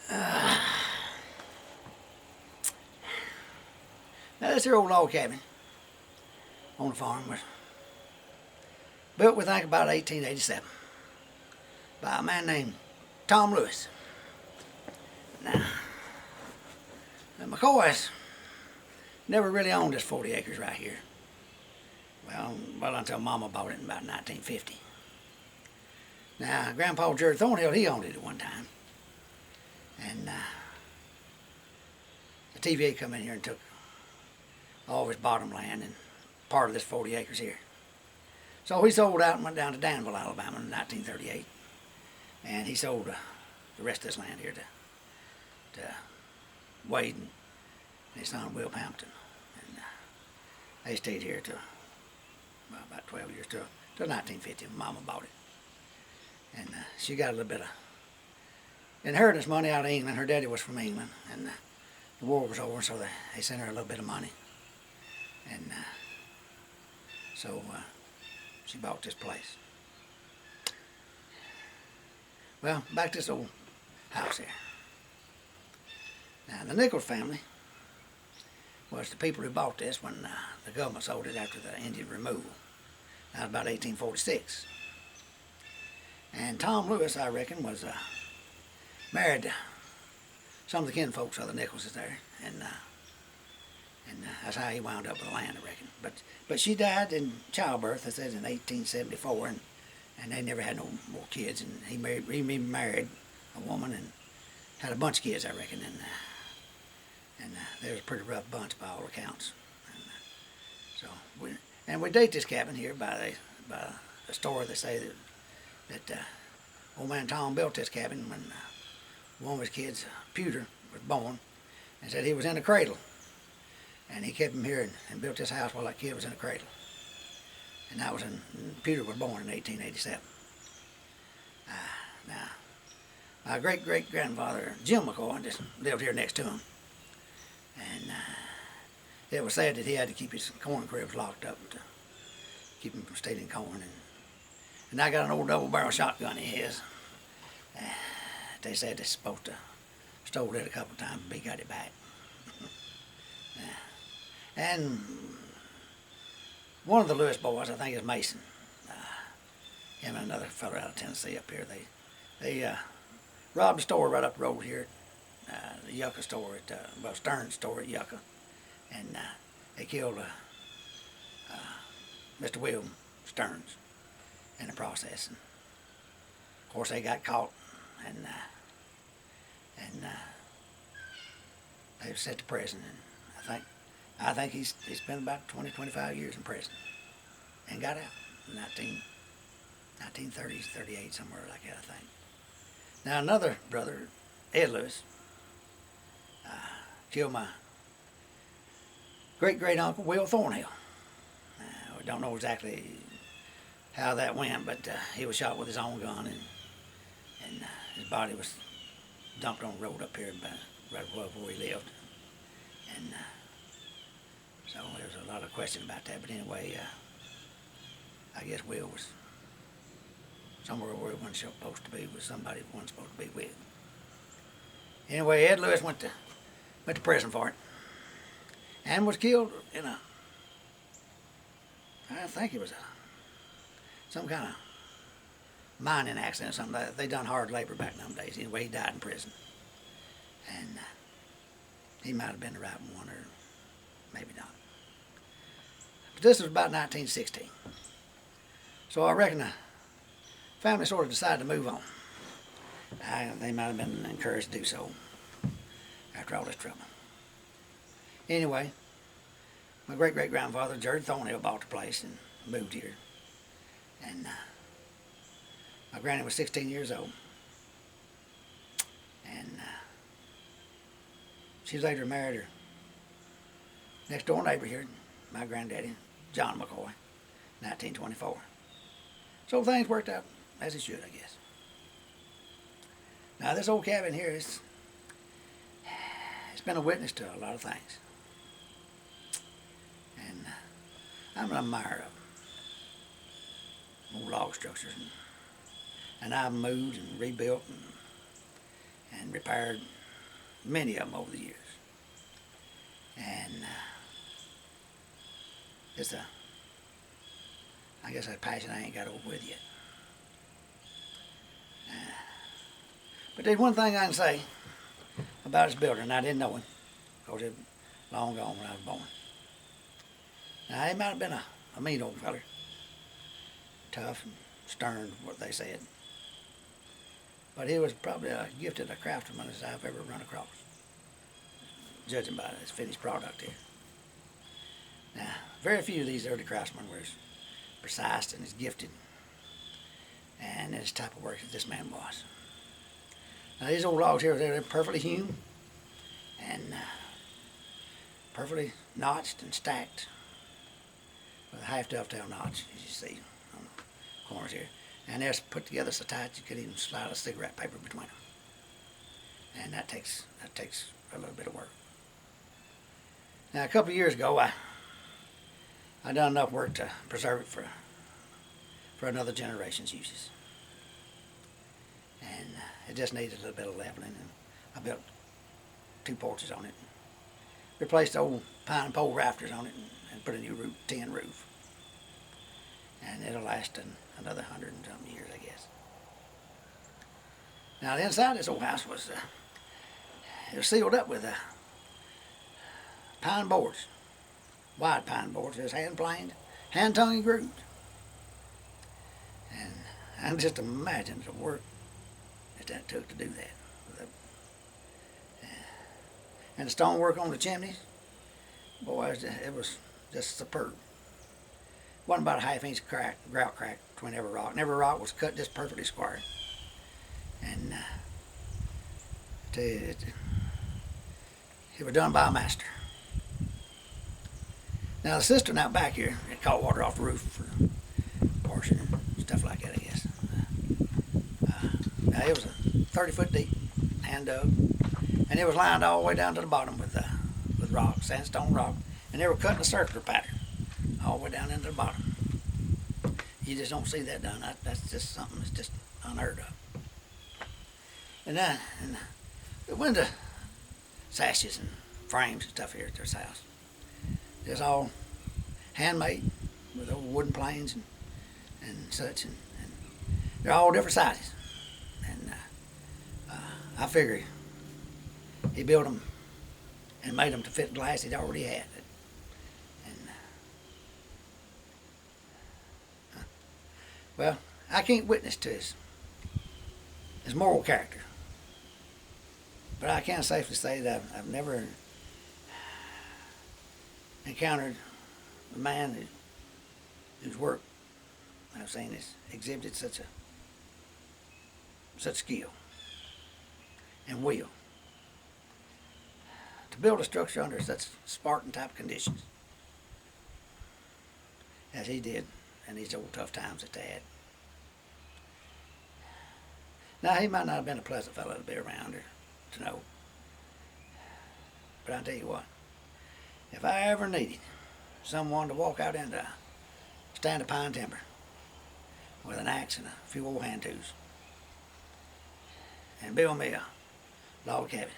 Now this here old log cabin on the farm was built, we think, about 1887 by a man named Tom Lewis. Now, the McCoys never really owned this 40 acres right here. Well, until Mama bought it in about 1950. Now, Grandpa Jerry Thornhill, he owned it at one time. And the TVA come in here and took all of his bottom land and part of this 40 acres here. So he sold out and went down to Danville, Alabama in 1938. And he sold the rest of this land here to Wade and his son Will Hampton. And they stayed here till about 12 years, till 1950 when Mama bought it. And she got a little bit of inheritance money out of England. Her daddy was from England, and the war was over, so they sent her a little bit of money. And so she bought this place. Well, back to this old house here. Now, the Nichols family was the people who bought this when the government sold it after the Indian removal. That was about 1846. And Tom Lewis, I reckon, was married to some of the kinfolks of the Nicholses there, and that's how he wound up with the land, I reckon. But she died in childbirth, it says, in 1874, and they never had no more kids. And he married a woman and had a bunch of kids, I reckon, and they was a pretty rough bunch by all accounts. And we date this cabin here by the story. They say that old man Tom built this cabin when one of his kids, Pewter, was born, and said he was in a cradle. And he kept him here and built this house while that kid was in a cradle. And that was Pewter was born in 1887. Now, my great-great-grandfather, Jim McCoy, just lived here next to him. And it was said that he had to keep his corn cribs locked up to keep him from stealing corn. And I got an old double-barrel shotgun he has. They said they're supposed to stole it a couple of times, but he got it back. And one of the Lewis boys, I think is Mason, him and another fellow out of Tennessee up here, they robbed a store right up the road here, the Yucca store, Stern's store at Yucca, and they killed Mr. William Stearns in the process. And of course, they got caught, and they were sent to prison. And I think he spent about 20, 25 years in prison, and got out in 1930s, 38, somewhere like that, I think. Now another brother, Ed Lewis, killed my great-great-uncle, Will Thornhill. We don't know exactly how that went, but he was shot with his own gun, and his body was dumped on the road up here right above where he lived. And so there was a lot of question about that, but anyway, I guess Will was somewhere where he wasn't supposed to be with somebody he wasn't supposed to be with. Anyway, Ed Lewis went to prison for it, and was killed in I think it was some kind of mining accident or something. They done hard labor back in them days. Anyway, he died in prison, and he might have been the right one, or maybe not. But this was about 1916. So I reckon the family sort of decided to move on. They might have been encouraged to do so after all this trouble. Anyway, my great-great-grandfather, Jerry Thornhill, bought the place and moved here. And my granny was 16 years old. And she later married her next door neighbor here, my granddaddy, John McCoy, 1924. So things worked out as it should, I guess. Now this old cabin here, it's been a witness to a lot of things. And I'm an admirer of old log structures. And I've moved and rebuilt and repaired many of them over the years. And it's I guess a passion I ain't got over with yet. But there's one thing I can say about this builder, and I didn't know him, because it was long gone when I was born. Now, he might have been a mean old feller, tough and stern, what they said. But he was probably as gifted a craftsman as I've ever run across, judging by his finished product here. Now, very few of these early craftsmen were as precise and as gifted and this type of work that this man was. Now, these old logs here, they're perfectly hewn and perfectly notched and stacked with a half dovetail notch, as you see on the corners here. And they're put together so tight you could even slide a cigarette paper between them. And that takes a little bit of work. Now, a couple of years ago, I done enough work to preserve it for another generation's uses. And it just needed a little bit of leveling, and I built 2 porches on it, replaced the old pine and pole rafters on it, and put a new tin roof. And it'll last another 100 and something years, I guess. Now, the inside of this old house was it was sealed up with pine boards, wide pine boards. It was hand planed, hand tongue and grooved. And I can just imagine the work that took to do that. And the stonework on the chimneys, boy, it was just superb. Wasn't about a half-inch grout crack between every rock. And every rock was cut just perfectly square. And I tell you, it was done by a master. Now, the cistern out back here, it caught water off the roof for portion and stuff like that, I guess. Now, it was a 30-foot deep, hand dug, and it was lined all the way down to the bottom with rock, sandstone rock, and they were cutting a circular pattern all the way down into the bottom. You just don't see that done. That's just something that's just unheard of. And the window sashes and frames and stuff here at this house, it's all handmade with old wooden planes and such, and they're all different sizes. And I figure he built them and made them to fit glass he'd already had. Well, I can't witness to his moral character, but I can safely say that I've never encountered a man whose work I've seen has exhibited such skill and will to build a structure under such Spartan type conditions as he did in these old tough times that they had. Now, he might not have been a pleasant fellow to be around or to know, but I'll tell you what, if I ever needed someone to walk out into a stand of pine timber with an axe and a few old hand tools and build me a log cabin,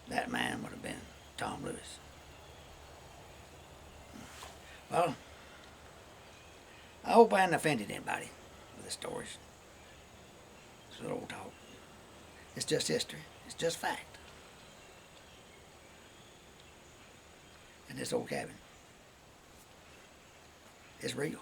that man would have been Tom Lewis. Well, I hope I hadn't offended anybody with the stories. It's a little old talk. It's just history. It's just fact. And this old cabin is real.